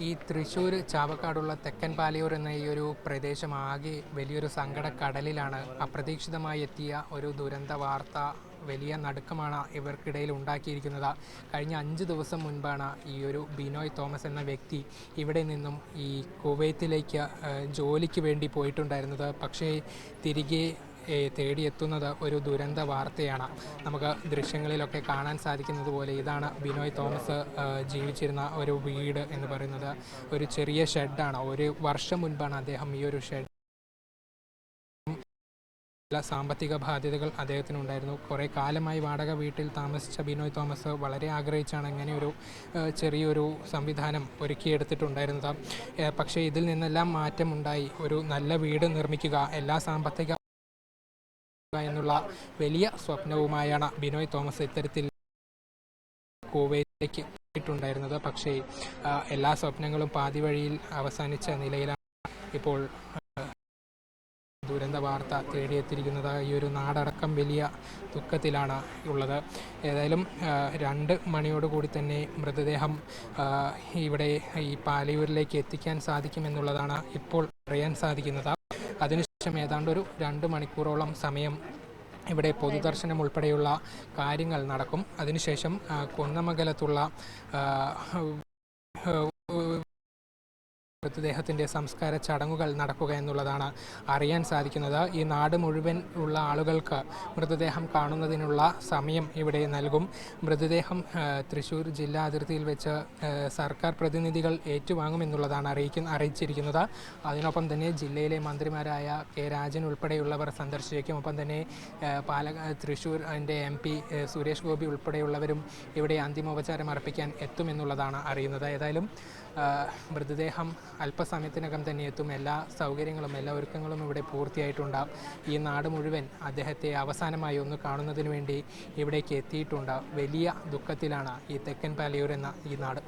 ഈ തൃശ്ശൂർ ചാവക്കാടുള്ള തെക്കൻ പാലയൂർ എന്ന ഈ ഒരു പ്രദേശം ആകെ വലിയൊരു സങ്കടക്കടലിലാണ്. അപ്രതീക്ഷിതമായി എത്തിയ ഒരു ദുരന്ത വാർത്ത വലിയ നടുക്കമാണ് ഇവർക്കിടയിൽ ഉണ്ടാക്കിയിരിക്കുന്നത്. കഴിഞ്ഞ 5 ദിവസം മുൻപാണ് ഈ ഒരു ബിനോയ് തോമസ് എന്ന വ്യക്തി ഇവിടെ നിന്നും ഈ കുവൈത്തിലേക്ക് ജോലിക്ക് വേണ്ടി പോയിട്ടുണ്ടായിരുന്നത്. പക്ഷേ തിരികെ തേടിയെത്തുന്നത് ഒരു ദുരന്ത വാർത്തയാണ്. നമുക്ക് ദൃശ്യങ്ങളിലൊക്കെ കാണാൻ സാധിക്കുന്നത് പോലെ ഇതാണ് ബിനോയ് തോമസ് ജീവിച്ചിരുന്ന ഒരു വീട് എന്ന് പറയുന്നത്. ഒരു ചെറിയ ഷെഡാണ്. ഒരു വർഷം മുൻപാണ് അദ്ദേഹം ഈ ഒരു ഷെഡ് സാമ്പത്തിക ബാധ്യതകൾ അദ്ദേഹത്തിനുണ്ടായിരുന്നു. കുറേ കാലമായി വാടക വീട്ടിൽ താമസിച്ച ബിനോയ് തോമസ് വളരെ ആഗ്രഹിച്ചാണ് ഇങ്ങനെയൊരു ചെറിയൊരു സംവിധാനം ഒരുക്കിയെടുത്തിട്ടുണ്ടായിരുന്നത്. പക്ഷേ ഇതിൽ നിന്നെല്ലാം മാറ്റമുണ്ടായി. ഒരു നല്ല വീട് നിർമ്മിക്കുക, എല്ലാ സാമ്പത്തിക എന്നുള്ള വലിയ സ്വപ്നവുമായാണ് ബിനോയ് തോമസ് ഇത്തരത്തിൽ കുവൈത്തിലേക്ക് പോയിട്ടുണ്ടായിരുന്നത്. പക്ഷേ എല്ലാ സ്വപ്നങ്ങളും പാതി വഴിയിൽ അവസാനിച്ച നിലയിലാണ് ഇപ്പോൾ ദുരന്ത വാർത്ത തേടിയെത്തിയിരിക്കുന്നത്. ഈ ഒരു നാടടക്കം വലിയ ദുഃഖത്തിലാണ് ഉള്ളത്. ഏതായാലും 2 മണിയോടുകൂടി തന്നെ മൃതദേഹം ഇവിടെ ഈ പാലയൂരിലേക്ക് എത്തിക്കാൻ സാധിക്കുമെന്നുള്ളതാണ് ഇപ്പോൾ അറിയാൻ സാധിക്കുന്നത്. അതിനുശേഷം ഏതാണ്ട് ഒരു 2 മണിക്കൂറോളം സമയം ഇവിടെ പൊതുദർശനം ഉൾപ്പെടെയുള്ള കാര്യങ്ങൾ നടക്കും. അതിനുശേഷം കുന്നമംഗലത്തുള്ള മൃതദേഹത്തിൻ്റെ സംസ്കാര ചടങ്ങുകൾ നടക്കുക എന്നുള്ളതാണ് അറിയാൻ സാധിക്കുന്നത്. ഈ നാട് മുഴുവൻ ഉള്ള ആളുകൾക്ക് മൃതദേഹം കാണുന്നതിനുള്ള സമയം ഇവിടെ നൽകും. മൃതദേഹം തൃശ്ശൂർ ജില്ലാ അതിർത്തിയിൽ വെച്ച് സർക്കാർ പ്രതിനിധികൾ ഏറ്റുവാങ്ങുമെന്നുള്ളതാണ് അറിയിച്ചിരിക്കുന്നത്. അതിനൊപ്പം തന്നെ ജില്ലയിലെ മന്ത്രിമാരായ കെ രാജൻ ഉൾപ്പെടെയുള്ളവർ സന്ദർശിക്കും. ഒപ്പം തന്നെ തൃശ്ശൂർ MP സുരേഷ് ഗോപി ഉൾപ്പെടെയുള്ളവരും ഇവിടെ അന്തിമോപചാരം അർപ്പിക്കാൻ എത്തുമെന്നുള്ളതാണ് അറിയുന്നത്. ഏതായാലും മൃതദേഹം അല്പസമയത്തിനകം തന്നെ എത്തും. എല്ലാ സൗകര്യങ്ങളും എല്ലാ ഒരുക്കങ്ങളും ഇവിടെ പൂർത്തിയായിട്ടുണ്ടാകും. ഈ നാട് മുഴുവൻ അദ്ദേഹത്തെ അവസാനമായി ഒന്ന് കാണുന്നതിന് വേണ്ടി ഇവിടേക്ക് എത്തിയിട്ടുണ്ട്. വലിയ ദുഃഖത്തിലാണ് ഈ തെക്കൻ പാലയൂർ എന്ന ഈ നാട്.